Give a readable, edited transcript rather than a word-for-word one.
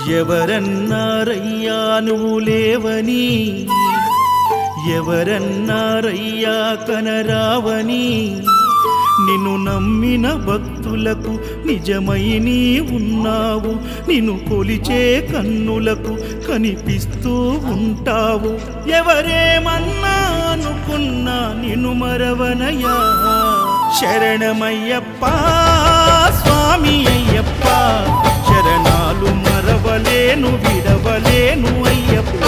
ఎవరన్నారయ్యా నువ్వు లేవని, ఎవరన్నారయ్యా కనరావని, నిన్ను నమ్మిన భక్తులకు నిజమై నీ ఉన్నావు, నిన్ను కొలిచే కన్నులకు కనిపిస్తూ ఉంటావు. ఎవరేమన్నా అనుకున్నా నిన్ను మరవనయ్యా. శరణమయ్యప్ప స్వామి అయ్యప్ప, శరణాలు మరవలేను విడవలేను అయ్యప్ప.